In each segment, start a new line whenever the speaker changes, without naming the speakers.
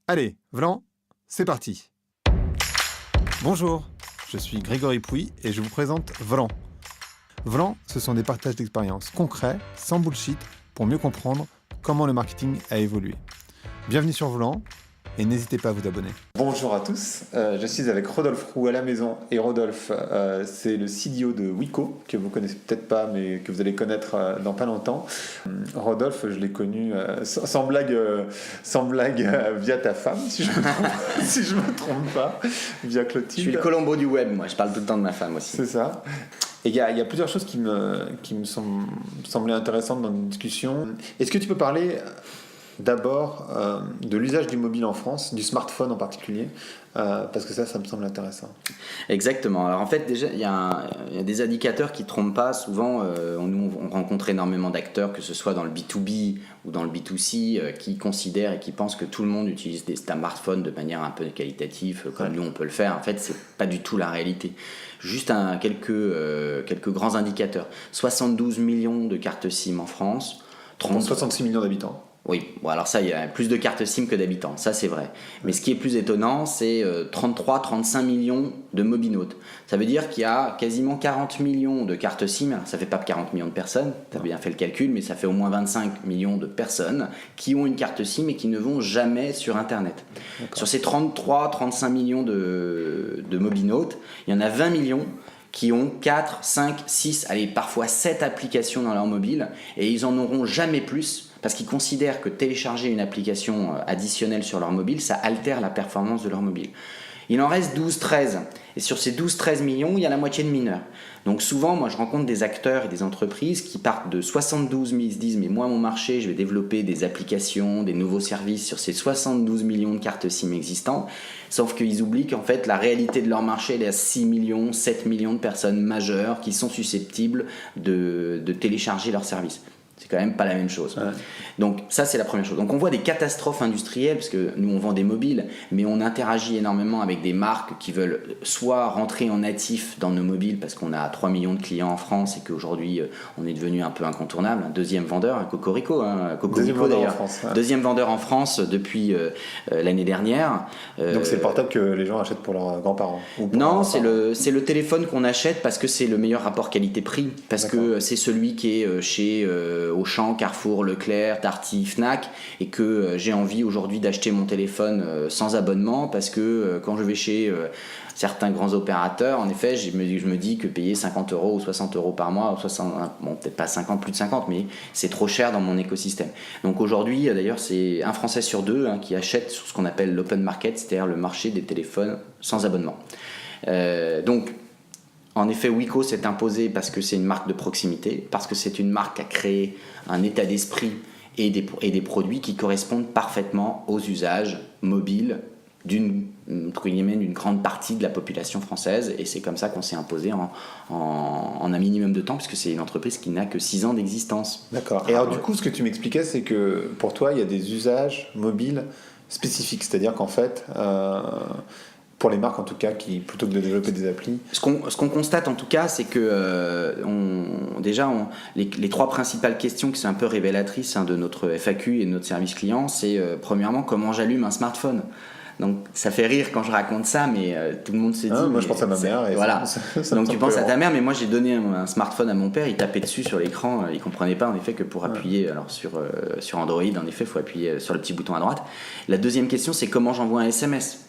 Allez, Vlan, c'est parti. Bonjour, je suis Grégory Pouy et je vous présente Vlan. Vlan, ce sont des partages d'expériences concrets, sans bullshit, pour mieux comprendre comment le marketing a évolué. Bienvenue sur Vlan et n'hésitez pas à vous abonner. Bonjour à tous, je suis avec Rodolphe Roux à la maison et Rodolphe, c'est le CDO de Wiko, que vous connaissez peut-être pas mais que vous allez connaître dans pas longtemps. Rodolphe, je l'ai connu sans blague via ta femme, si je me trompe pas, via Clotilde.
Je suis le Colombo du web, moi je parle tout le temps de ma femme aussi.
C'est ça. Et il y a plusieurs choses qui me semblaient intéressantes dans une discussion. Est-ce que tu peux parler d'abord de l'usage du mobile en France, du smartphone en particulier, parce que ça me semble intéressant.
Exactement. Alors en fait, déjà, il y a des indicateurs qui ne trompent pas. Souvent, nous, on rencontre énormément d'acteurs, que ce soit dans le B2B ou dans le B2C, qui considèrent et qui pensent que tout le monde utilise des smartphones de manière un peu qualitative, comme nous on peut le faire. En fait, c'est pas du tout la réalité. Juste quelques grands indicateurs. 72 millions de cartes SIM en France.
66 millions d'habitants.
Oui, bon, alors ça, il y a plus de cartes SIM que d'habitants, ça c'est vrai. Mais ce qui est plus étonnant, c'est 33-35 millions de mobinautes. Ça veut dire qu'il y a quasiment 40 millions de cartes SIM. Alors, ça fait pas 40 millions de personnes, tu as bien fait le calcul, mais ça fait au moins 25 millions de personnes qui ont une carte SIM et qui ne vont jamais sur Internet. D'accord. Sur ces 33-35 millions de mobinautes, il y en a 20 millions qui ont 4, 5, 6, allez, parfois 7 applications dans leur mobile et ils en auront jamais plus parce qu'ils considèrent que télécharger une application additionnelle sur leur mobile, ça altère la performance de leur mobile. Il en reste 12-13 et sur ces 12-13 millions, il y a la moitié de mineurs. Donc souvent, moi je rencontre des acteurs et des entreprises qui partent de 72 000, ils se disent mais moi mon marché, je vais développer des applications, des nouveaux services sur ces 72 millions de cartes SIM existantes, sauf qu'ils oublient qu'en fait la réalité de leur marché, elle est à 6 millions, 7 millions de personnes majeures qui sont susceptibles de télécharger leurs services. C'est quand même pas la même chose. Ouais. Donc ça c'est la première chose. Donc on voit des catastrophes industrielles parce que nous on vend des mobiles, mais on interagit énormément avec des marques qui veulent soit rentrer en natif dans nos mobiles parce qu'on a 3 millions de clients en France et qu'aujourd'hui on est devenu un peu incontournable. Un deuxième vendeur, un Cocorico, Cocorico d'ailleurs. France, ouais. Deuxième vendeur en France depuis l'année dernière.
Donc c'est le portable que les gens achètent pour leurs grands-parents ou pour
non, c'est le téléphone qu'on achète parce que c'est le meilleur rapport qualité-prix, parce D'accord. que c'est celui qui est chez Auchan, Carrefour, Leclerc, Darty, Fnac et que j'ai envie aujourd'hui d'acheter mon téléphone sans abonnement parce que quand je vais chez certains grands opérateurs, en effet, je me dis que payer 50 € ou 60 € par mois, ou 60, bon peut-être pas 50, plus de 50, mais c'est trop cher dans mon écosystème. Donc aujourd'hui, d'ailleurs, c'est un Français sur deux qui achète sur ce qu'on appelle l'open market, c'est-à-dire le marché des téléphones sans abonnement. Donc en effet, Wiko s'est imposé parce que c'est une marque de proximité, parce que c'est une marque qui a créé un état d'esprit et des produits qui correspondent parfaitement aux usages mobiles d'une grande partie de la population française. Et c'est comme ça qu'on s'est imposé en un minimum de temps, puisque c'est une entreprise qui n'a que 6 ans d'existence.
D'accord. Et alors du coup, ce que tu m'expliquais, c'est que pour toi, il y a des usages mobiles spécifiques. C'est-à-dire qu'en fait... pour les marques en tout cas, qui plutôt que de développer des applis.
Ce qu'on constate en tout cas, c'est que les 3 principales questions qui sont un peu révélatrices de notre FAQ et de notre service client, c'est premièrement comment j'allume un smartphone. Donc ça fait rire quand je raconte ça, mais tout le monde se dit.
Moi je pense à ma mère. Et
voilà. Ça donc tu penses à ta mère, mais moi j'ai donné un smartphone à mon père, il tapait dessus sur l'écran, il comprenait pas en effet que pour appuyer, alors sur Android en effet, il faut appuyer sur le petit bouton à droite. La deuxième question, c'est comment j'envoie un SMS.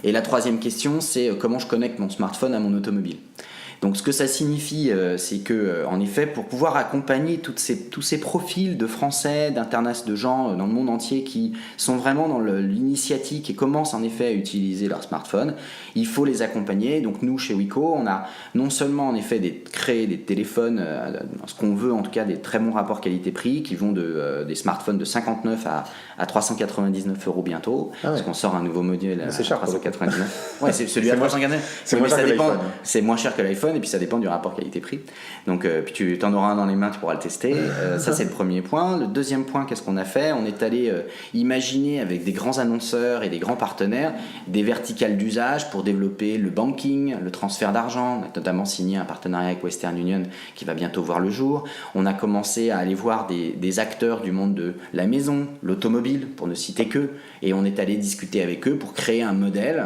Et la troisième question, c'est comment je connecte mon smartphone à mon automobile. Donc ce que ça signifie, c'est que en effet, pour pouvoir accompagner tous ces profils de Français, de gens dans le monde entier qui sont vraiment dans l'initiative, qui commencent en effet à utiliser leur smartphone, il faut les accompagner. Donc nous, chez Wiko, on a non seulement en effet créé des téléphones, ce qu'on veut en tout cas, des très bons rapports qualité-prix, qui vont des smartphones de 59 à 399 € bientôt, parce qu'on sort un nouveau modèle à 399. Ouais, c'est celui à 399.
C'est moins cher que l'iPhone.
C'est moins cher que l'iPhone. téléphone et puis ça dépend du rapport qualité-prix. Donc puis tu en auras un dans les mains, tu pourras le tester. Ça c'est le premier point. Le deuxième point, qu'est-ce qu'on a fait? On est allé imaginer avec des grands annonceurs et des grands partenaires des verticales d'usage pour développer le banking, le transfert d'argent. On a notamment signé un partenariat avec Western Union qui va bientôt voir le jour. On a commencé à aller voir des acteurs du monde de la maison, l'automobile, pour ne citer qu'eux, et on est allé discuter avec eux pour créer un modèle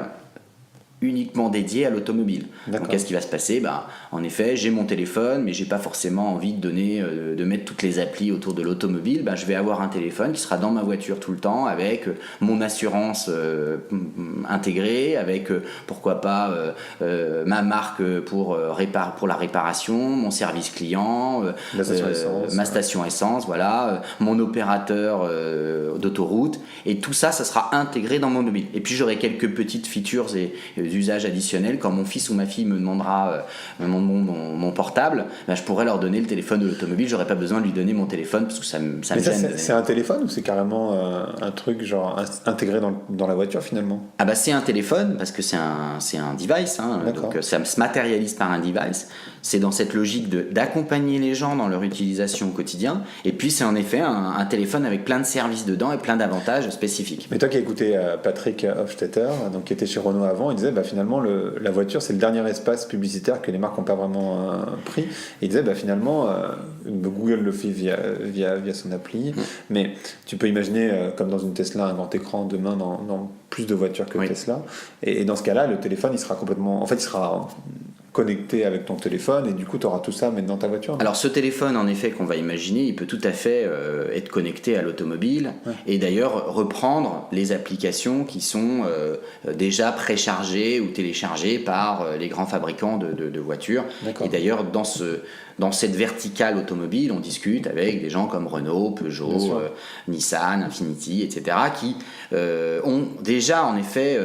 uniquement dédié à l'automobile. Donc qu'est-ce qui va se passer? En effet, j'ai mon téléphone, mais j'ai pas forcément envie de mettre toutes les applis autour de l'automobile. Je vais avoir un téléphone qui sera dans ma voiture tout le temps avec mon assurance intégrée, avec pourquoi pas ma marque pour la réparation, mon service client, ma station essence, voilà, mon opérateur d'autoroute, et tout ça, ça sera intégré dans mon mobile. Et puis j'aurai quelques petites features et usages additionnels. Quand mon fils ou ma fille me demandera mon portable, je pourrais leur donner le téléphone de l'automobile. J'aurais pas besoin de lui donner mon téléphone parce que ça me gêne.
C'est un téléphone ou c'est carrément un truc genre intégré dans la voiture finalement?
C'est un téléphone parce que c'est un device, donc ça se matérialise par un device. C'est dans cette logique d'accompagner les gens dans leur utilisation au quotidien, et puis c'est en effet un téléphone avec plein de services dedans et plein d'avantages spécifiques.
Mais toi qui as écouté Patrick Hofstetter, donc qui était chez Renault avant, il disait finalement la voiture c'est le dernier espace publicitaire que les marques n'ont pas vraiment pris. Et il disait finalement Google le fait via son appli, mais tu peux imaginer comme dans une Tesla un grand écran demain dans plus de voitures que Tesla, et dans ce cas-là le téléphone il sera complètement, il sera connecté avec ton téléphone, et du coup tu auras tout ça mais dans ta voiture.
Alors ce téléphone en effet qu'on va imaginer, il peut tout à fait être connecté à l'automobile, et d'ailleurs reprendre les applications qui sont déjà préchargées ou téléchargées par les grands fabricants de voitures. Et d'ailleurs dans cette verticale automobile, on discute avec des gens comme Renault, Peugeot, Nissan, Infiniti, etc., qui ont déjà en effet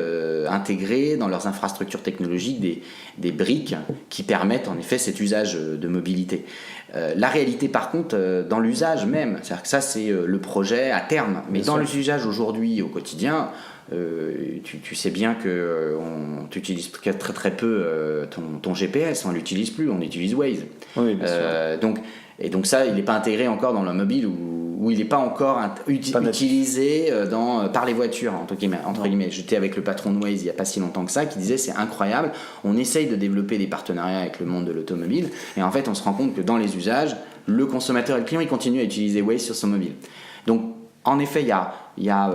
intégré dans leurs infrastructures technologiques des briques qui permettent en effet cet usage de mobilité. La réalité par contre, dans l'usage même, c'est-à-dire que ça c'est le projet à terme, mais dans l'usage aujourd'hui au quotidien, tu sais bien que tu utilises très très peu ton GPS, on l'utilise plus, on utilise Waze.
Oui, bien sûr.
Donc ça, il n'est pas intégré encore dans le mobile, ou il n'est pas encore utilisé par les voitures, entre guillemets. J'étais avec le patron de Waze il n'y a pas si longtemps que ça, qui disait c'est incroyable, on essaye de développer des partenariats avec le monde de l'automobile, et en fait on se rend compte que dans les usages, le consommateur et le client ils continuent à utiliser Waze sur son mobile. Donc en effet, il y a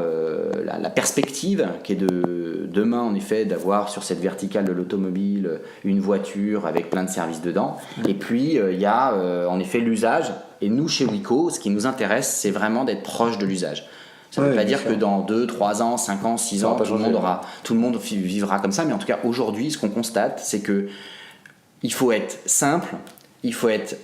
la perspective qui est de demain, en effet, d'avoir sur cette verticale de l'automobile une voiture avec plein de services dedans. Et puis, il y a en effet l'usage. Et nous, chez Wiko, ce qui nous intéresse, c'est vraiment d'être proche de l'usage. Ça ne veut pas dire que dans 2, 3 ans, 5 ans, 6 ans, tout le monde vivra comme ça. Mais en tout cas, aujourd'hui, ce qu'on constate, c'est qu'il faut être simple. Il faut être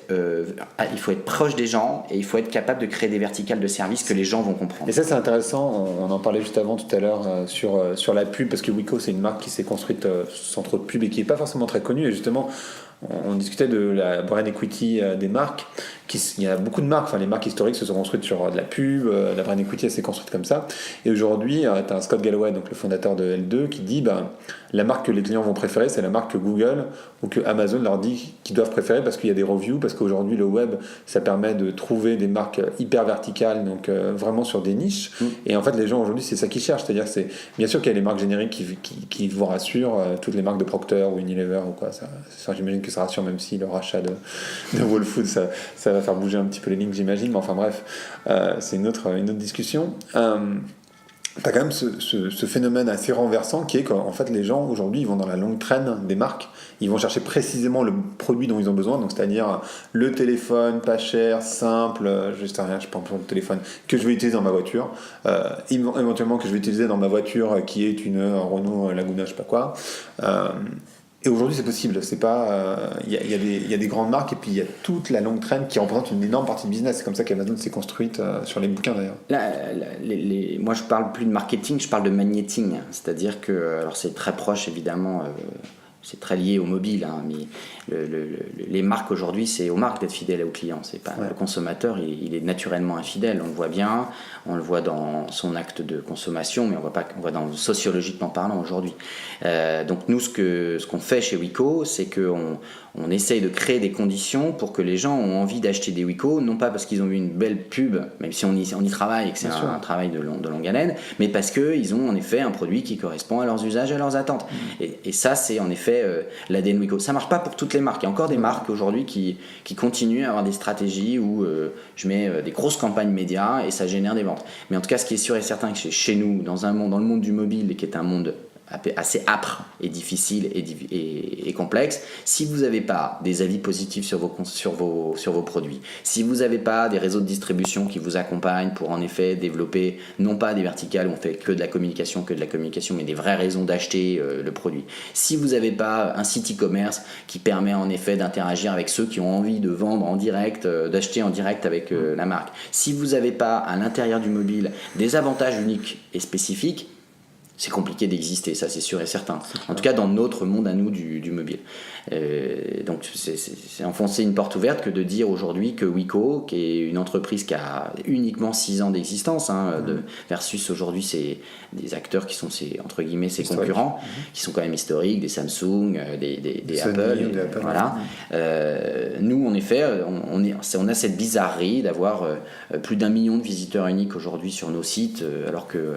proche des gens, et il faut être capable de créer des verticales de services que les gens vont comprendre.
Et ça c'est intéressant, on en parlait juste avant tout à l'heure sur la pub, parce que Wiko c'est une marque qui s'est construite sans trop de pub et qui n'est pas forcément très connue, et justement on discutait de la brand equity des marques. Il y a beaucoup de marques, les marques historiques se sont construites sur de la pub, la brand equity elle s'est construite comme ça, et aujourd'hui tu as Scott Galloway, donc le fondateur de L2, qui dit la marque que les clients vont préférer c'est la marque que Google ou que Amazon leur dit qu'ils doivent préférer, parce qu'il y a des reviews, parce qu'aujourd'hui le web ça permet de trouver des marques hyper verticales, donc vraiment sur des niches, et en fait les gens aujourd'hui c'est ça qu'ils cherchent, c'est-à-dire c'est bien sûr qu'il y a les marques génériques qui vous rassurent, toutes les marques de Procter ou Unilever ou quoi, ça j'imagine que ça rassure, même si le rachat de Whole Foods ça va faire bouger un petit peu les lignes, j'imagine, mais enfin bref, c'est une autre discussion. T'as quand même ce phénomène assez renversant qui est qu'en fait les gens aujourd'hui ils vont dans la longue traîne des marques, ils vont chercher précisément le produit dont ils ont besoin, donc c'est-à-dire le téléphone pas cher, simple, je sais rien, je prends le téléphone que je vais utiliser dans ma voiture, éventuellement que je vais utiliser dans ma voiture qui est une Renault Laguna, je sais pas quoi. Et aujourd'hui, c'est possible. C'est pas, y a des grandes marques, et puis il y a toute la longue traîne qui représente une énorme partie du business. C'est comme ça qu'Amazon s'est construite sur les bouquins d'ailleurs.
Moi, je parle plus de marketing, je parle de magnéting. C'est-à-dire que, alors c'est très proche évidemment c'est très lié au mobile, hein, mais les marques aujourd'hui, c'est aux marques d'être fidèles aux clients. C'est pas le consommateur, il est naturellement infidèle. On le voit bien, on le voit dans son acte de consommation, mais on voit sociologiquement parlant aujourd'hui. Donc nous, ce qu'on fait chez Wico, c'est qu'on essaye de créer des conditions pour que les gens ont envie d'acheter des Wico, non pas parce qu'ils ont vu une belle pub, même si on y travaille et que c'est un travail de longue haleine, mais parce qu'ils ont en effet un produit qui correspond à leurs usages, à leurs attentes. Et ça, c'est en effet l'ADN Wico. Ça marche pas pour toutes les marques. Il y a encore des marques aujourd'hui qui continuent à avoir des stratégies où je mets des grosses campagnes médias et ça génère des ventes. Mais en tout cas, ce qui est sûr et certain, que chez nous, dans le monde du mobile, qui est un monde assez âpre et difficile et complexe, si vous n'avez pas des avis positifs sur vos produits, si vous n'avez pas des réseaux de distribution qui vous accompagnent pour en effet développer non pas des verticales où on fait que de la communication, mais des vraies raisons d'acheter le produit, si vous n'avez pas un site e-commerce qui permet en effet d'interagir avec ceux qui ont envie de vendre en direct, d'acheter en direct avec la marque, si vous n'avez pas à l'intérieur du mobile des avantages uniques et spécifiques, c'est compliqué d'exister, ça c'est sûr et certain. En tout cas dans notre monde à nous du mobile. Donc c'est enfoncer une porte ouverte que de dire aujourd'hui que Wico, qui est une entreprise qui a uniquement 6 ans d'existence, versus aujourd'hui c'est des acteurs qui sont entre guillemets ses concurrents, qui sont quand même historiques, des Samsung, des Apple, voilà. Nous en effet on a cette bizarrerie d'avoir plus d'1 million de visiteurs uniques aujourd'hui sur nos sites, alors que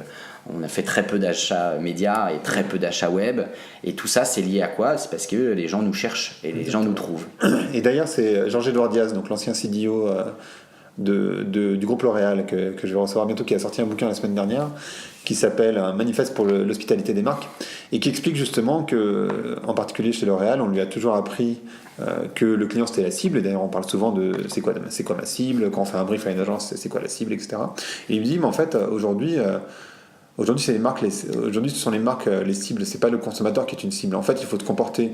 on a fait très peu d'achats médias et très peu d'achats web. Et tout ça, c'est lié à quoi ? C'est parce que les gens nous cherchent et les gens nous trouvent.
Et d'ailleurs, c'est Georges-Édouard Diaz, donc l'ancien CDO du groupe L'Oréal, que je vais recevoir bientôt, qui a sorti un bouquin la semaine dernière, qui s'appelle Un manifeste pour l'hospitalité des marques, et qui explique justement que, en particulier chez L'Oréal, on lui a toujours appris que le client c'était la cible, et d'ailleurs on parle souvent de c'est quoi ma cible, quand on fait un brief à une agence, c'est quoi la cible, etc. Et il me dit, mais en fait, aujourd'hui, c'est les marques, aujourd'hui, ce sont les marques les cibles, c'est pas le consommateur qui est une cible. En fait, il faut te comporter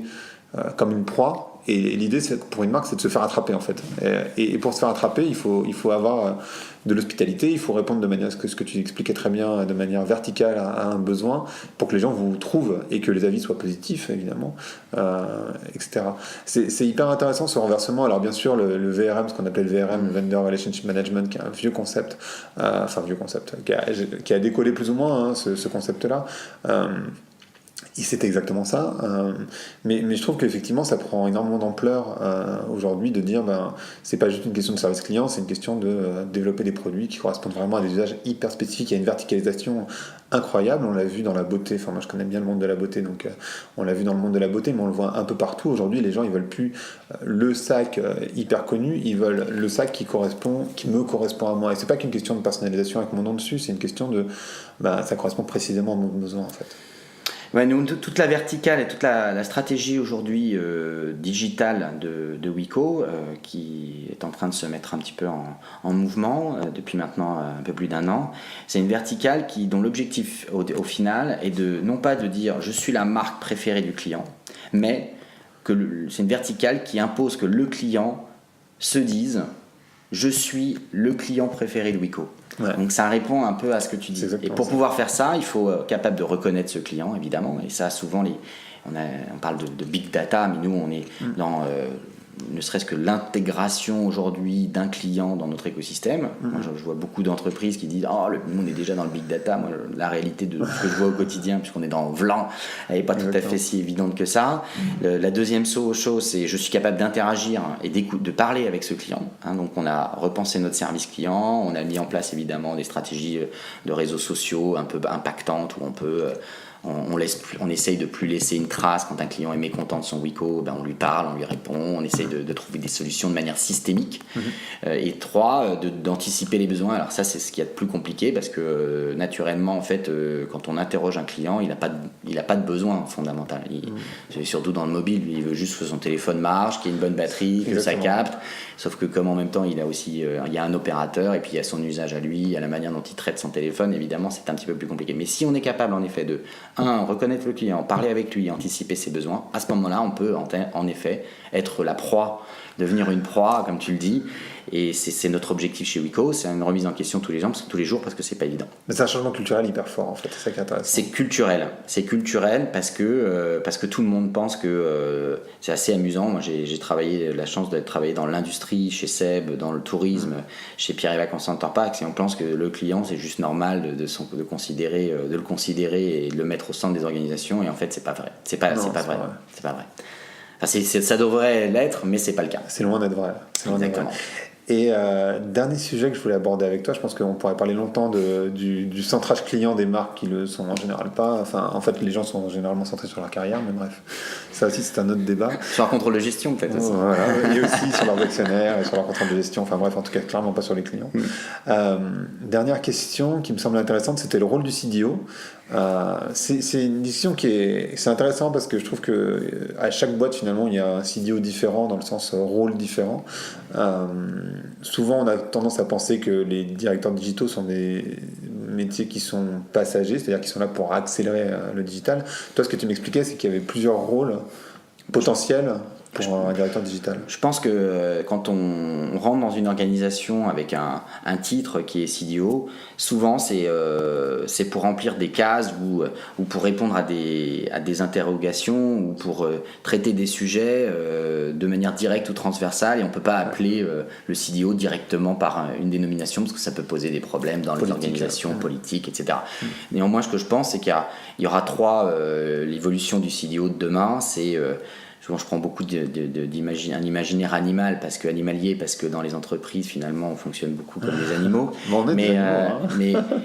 comme une proie, et l'idée pour une marque, c'est de se faire attraper en fait. Et pour se faire attraper, il faut avoir de l'hospitalité, il faut répondre de manière, ce que tu expliquais très bien, de manière verticale à un besoin, pour que les gens vous trouvent et que les avis soient positifs évidemment, etc. C'est hyper intéressant ce renversement. Alors bien sûr, le VRM, ce qu'on appelle le VRM, le Vendor Relationship Management, qui est un vieux concept, qui a décollé plus ou moins, ce concept-là. C'est exactement ça, mais je trouve qu'effectivement ça prend énormément d'ampleur aujourd'hui, de dire c'est pas juste une question de service client, c'est une question de développer des produits qui correspondent vraiment à des usages hyper spécifiques. Il y a une verticalisation incroyable, on l'a vu dans la beauté, enfin moi je connais bien le monde de la beauté, donc on l'a vu dans le monde de la beauté, mais on le voit un peu partout. Aujourd'hui les gens ils veulent plus le sac hyper connu, ils veulent le sac qui me correspond à moi, et c'est pas qu'une question de personnalisation avec mon nom dessus, c'est une question de ça correspond précisément à mon besoin en fait.
Ouais, nous, toute la verticale et toute la stratégie aujourd'hui digitale de Wico, qui est en train de se mettre un petit peu en mouvement depuis maintenant un peu plus d'1 an, c'est une verticale dont l'objectif au final est non pas de dire je suis la marque préférée du client, mais c'est une verticale qui impose que le client se dise je suis le client préféré de Wico. Ouais. Donc ça répond un peu à ce que tu dis. Et pour pouvoir faire ça, il faut être capable de reconnaître ce client, évidemment. Et ça, souvent, on parle de big data, mais nous, on est dans ne serait-ce que l'intégration aujourd'hui d'un client dans notre écosystème. Moi, je vois beaucoup d'entreprises qui disent nous, on est déjà dans le big data. Moi, la réalité de ce que je vois au quotidien, puisqu'on est dans Vlan, elle n'est pas tout à fait si évidente que ça. La deuxième chose, c'est je suis capable d'interagir et de parler avec ce client. Donc, on a repensé notre service client, on a mis en place évidemment des stratégies de réseaux sociaux un peu impactantes où on peut... On essaye de plus laisser une trace. Quand un client est mécontent de son Wico, on lui parle, on lui répond, on essaye de trouver des solutions de manière systémique. Et 3, d'anticiper les besoins. Alors ça, c'est ce qu'il y a de plus compliqué parce que naturellement, en fait, quand on interroge un client, il n'a pas de besoin fondamental. Surtout dans le mobile, il veut juste que son téléphone marche, qu'il y ait une bonne batterie, que ça capte. Sauf que comme en même temps, il y a un opérateur et puis il y a son usage à lui, il y a la manière dont il traite son téléphone, évidemment, c'est un petit peu plus compliqué. Mais si on est capable, en effet, de reconnaître le client, parler avec lui, anticiper ses besoins, à ce moment-là, on peut en effet être la proie, devenir une proie, comme tu le dis, Et c'est notre objectif chez Wiko, c'est une remise en question tous les jours parce que c'est pas évident.
Mais c'est un changement culturel hyper fort en fait, c'est ça qui est intéressant.
C'est culturel parce que tout le monde pense que c'est assez amusant. Moi j'ai la chance de travailler dans l'industrie, chez Seb, dans le tourisme, chez Pierre et Vacances Center Parks, et on pense que le client c'est juste normal de le considérer et de le mettre au centre des organisations, et en fait c'est pas vrai. C'est pas vrai. Enfin, ça devrait l'être, mais c'est pas le cas.
C'est loin d'être vrai.
Exactement.
Et dernier sujet que je voulais aborder avec toi, je pense qu'on pourrait parler longtemps du centrage client des marques qui le sont en général pas. Enfin, en fait, les gens sont généralement centrés sur leur carrière, mais bref, ça aussi c'est un autre débat.
Sur leur contrôle de gestion, peut-être aussi.
Voilà, et aussi sur leurs actionnaires et sur leur contrôle de gestion. Enfin bref, en tout cas, clairement pas sur les clients. Dernière question qui me semble intéressante, c'était le rôle du CDO. C'est une discussion c'est intéressant parce que je trouve que à chaque boîte finalement il y a un CDO différent dans le sens rôle différent. Souvent on a tendance à penser que les directeurs digitaux sont des métiers qui sont passagers, c'est-à-dire qui sont là pour accélérer le digital. Toi, ce que tu m'expliquais, c'est qu'il y avait plusieurs rôles potentiels pour un directeur digital.
Je pense que quand on rentre dans une organisation avec un titre qui est CDO, souvent c'est pour remplir des cases ou pour répondre à des interrogations ou pour traiter des sujets de manière directe ou transversale, et on ne peut pas appeler le CDO directement par une dénomination parce que ça peut poser des problèmes dans les organisations politiques, etc. Néanmoins, ce que je pense, c'est qu'il y aura l'évolution du CDO de demain, c'est... Souvent, je prends beaucoup un imaginaire animal, parce que dans les entreprises, finalement, on fonctionne beaucoup comme des animaux. Mais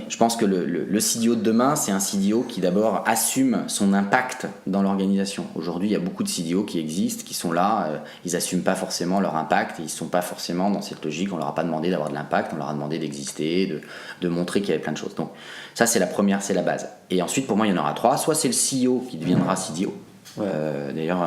je pense que le CDO de demain, c'est un CDO qui d'abord assume son impact dans l'organisation. Aujourd'hui, il y a beaucoup de CDO qui existent, qui sont là, ils n'assument pas forcément leur impact, et ils ne sont pas forcément dans cette logique. On ne leur a pas demandé d'avoir de l'impact, on leur a demandé d'exister, de montrer qu'il y avait plein de choses. Donc ça, c'est la première, c'est la base. Et ensuite, pour moi, il y en aura trois. Soit c'est le CEO qui deviendra CDO. D'ailleurs,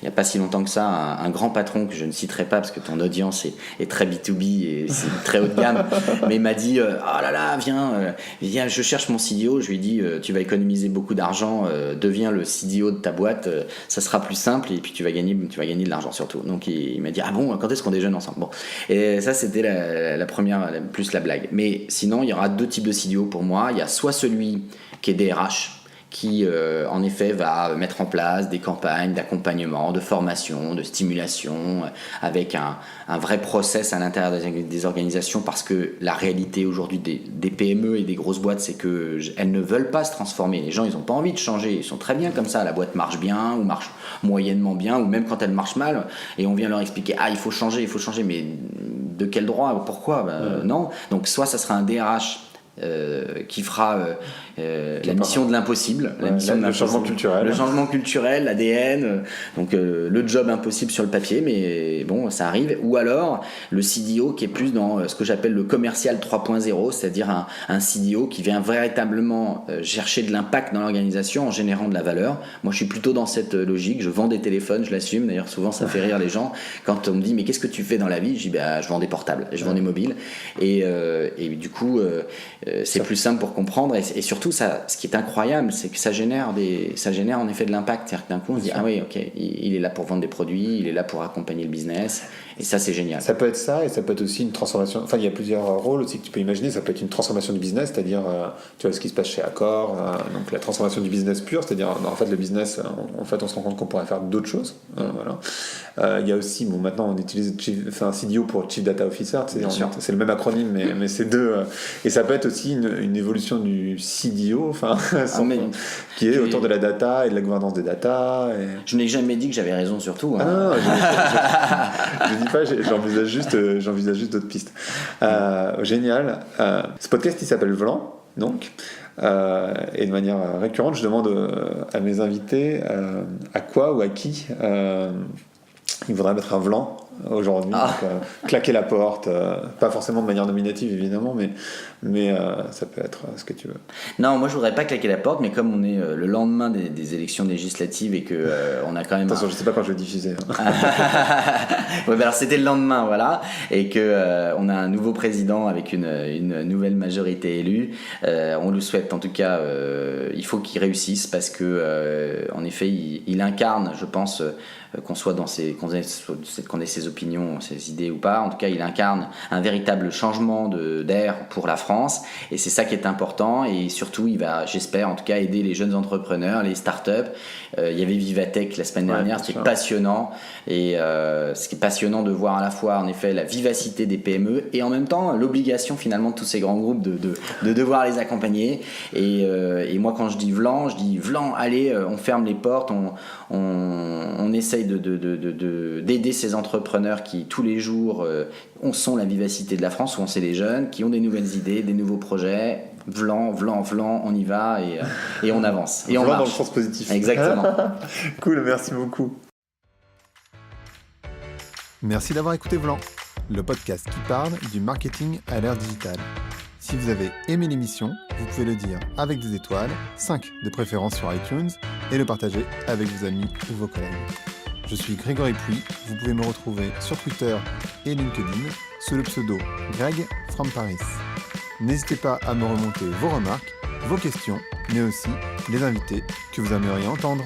il n'y a pas si longtemps que ça, un grand patron que je ne citerai pas parce que ton audience est très B2B et c'est très haut de gamme, mais il m'a dit oh là là, viens, je cherche mon CDO. Je lui ai dit tu vas économiser beaucoup d'argent, deviens le CDO de ta boîte, ça sera plus simple, et puis tu vas gagner de l'argent surtout. Donc il m'a dit ah bon, quand est-ce qu'on déjeune ensemble? Bon, et ça c'était la première, plus la blague. Mais sinon, il y aura deux types de CDO pour moi. Il y a soit celui qui est DRH, qui en effet va mettre en place des campagnes d'accompagnement, de formation, de stimulation, avec un vrai process à l'intérieur des organisations, parce que la réalité aujourd'hui des PME et des grosses boîtes, c'est qu'elles ne veulent pas se transformer. Les gens, ils n'ont pas envie de changer, ils sont très bien comme ça, la boîte marche bien ou marche moyennement bien, ou même quand elle marche mal, et on vient leur expliquer il faut changer, mais de quel droit, pourquoi? Non. Donc soit ça sera un DRH qui fera la mission de l'impossible,
le changement culturel,
l'ADN, donc le job impossible sur le papier, mais bon, ça arrive. Ou alors le CDO qui est plus dans ce que j'appelle le commercial 3.0, c'est-à-dire un CDO qui vient véritablement chercher de l'impact dans l'organisation en générant de la valeur. Moi, je suis plutôt dans cette logique. Je vends des téléphones, je l'assume. D'ailleurs, souvent, ça fait rire les gens quand on me dit mais qu'est-ce que tu fais dans la vie? Je dis je vends des portables, je vends des mobiles, et du coup c'est plus simple pour comprendre, et surtout ça, ce qui est incroyable, c'est que ça génère en effet de l'impact. C'est-à-dire que d'un coup on se dit ah oui, ok, il est là pour vendre des produits, il est là pour accompagner le business, et ça c'est génial.
Ça peut être ça, et ça peut être aussi une transformation. Enfin, il y a plusieurs rôles aussi que tu peux imaginer. Ça peut être une transformation du business, c'est-à-dire tu vois ce qui se passe chez Accor, donc la transformation du business pur, c'est-à-dire en fait le business, en fait on se rend compte qu'on pourrait faire d'autres choses. Voilà. Il y a aussi, maintenant on utilise un CDO pour Chief Data Officer, c'est le même acronyme, mais c'est deux. Et ça peut être aussi une évolution du CDO, qui est autour de la data et de la gouvernance des data.
Je n'ai jamais dit que j'avais raison, surtout.
Non, je dis pas, j'envisage juste d'autres pistes. Génial. Ce podcast il s'appelle Vlan, donc. Et de manière récurrente, je demande à mes invités à quoi ou à qui il faudrait mettre un Vlan aujourd'hui, donc, claquer la porte, pas forcément de manière nominative évidemment, mais ça peut être ce que tu veux.
Non, moi je voudrais pas claquer la porte, mais comme on est le lendemain des élections législatives et que on a quand même...
Attention, je sais pas quand je vais diffuser.
Ouais, alors c'était le lendemain, voilà, et que on a un nouveau président avec une nouvelle majorité élue. On le souhaite, en tout cas, il faut qu'il réussisse, parce que en effet, il incarne, je pense, qu'on ait ses opinions, ses idées ou pas. En tout cas, il incarne un véritable changement d'air pour la France. Et c'est ça qui est important. Et surtout, il va, j'espère, en tout cas, aider les jeunes entrepreneurs, les startups. Il y avait Vivatech la semaine dernière, c'était passionnant. Et ce qui est passionnant de voir à la fois, en effet, la vivacité des PME et en même temps, l'obligation finalement de tous ces grands groupes de devoir les accompagner. Et moi, quand je dis Vlan, allez, on ferme les portes, on essaye d'aider ces entrepreneurs qui, tous les jours, sont la vivacité de la France, où on sait les jeunes, qui ont des nouvelles idées, des nouveaux projets. Vlan, on y va et on avance. Et on
Vlan
marche.
dans le sens positif.
Exactement.
Cool, merci beaucoup. Merci d'avoir écouté Vlan, le podcast qui parle du marketing à l'ère digitale. Si vous avez aimé l'émission, vous pouvez le dire avec des étoiles, 5 de préférence sur iTunes, et le partager avec vos amis ou vos collègues. Je suis Grégory Pouy, vous pouvez me retrouver sur Twitter et LinkedIn sous le pseudo Greg from Paris. N'hésitez pas à me remonter vos remarques, vos questions, mais aussi les invités que vous aimeriez entendre.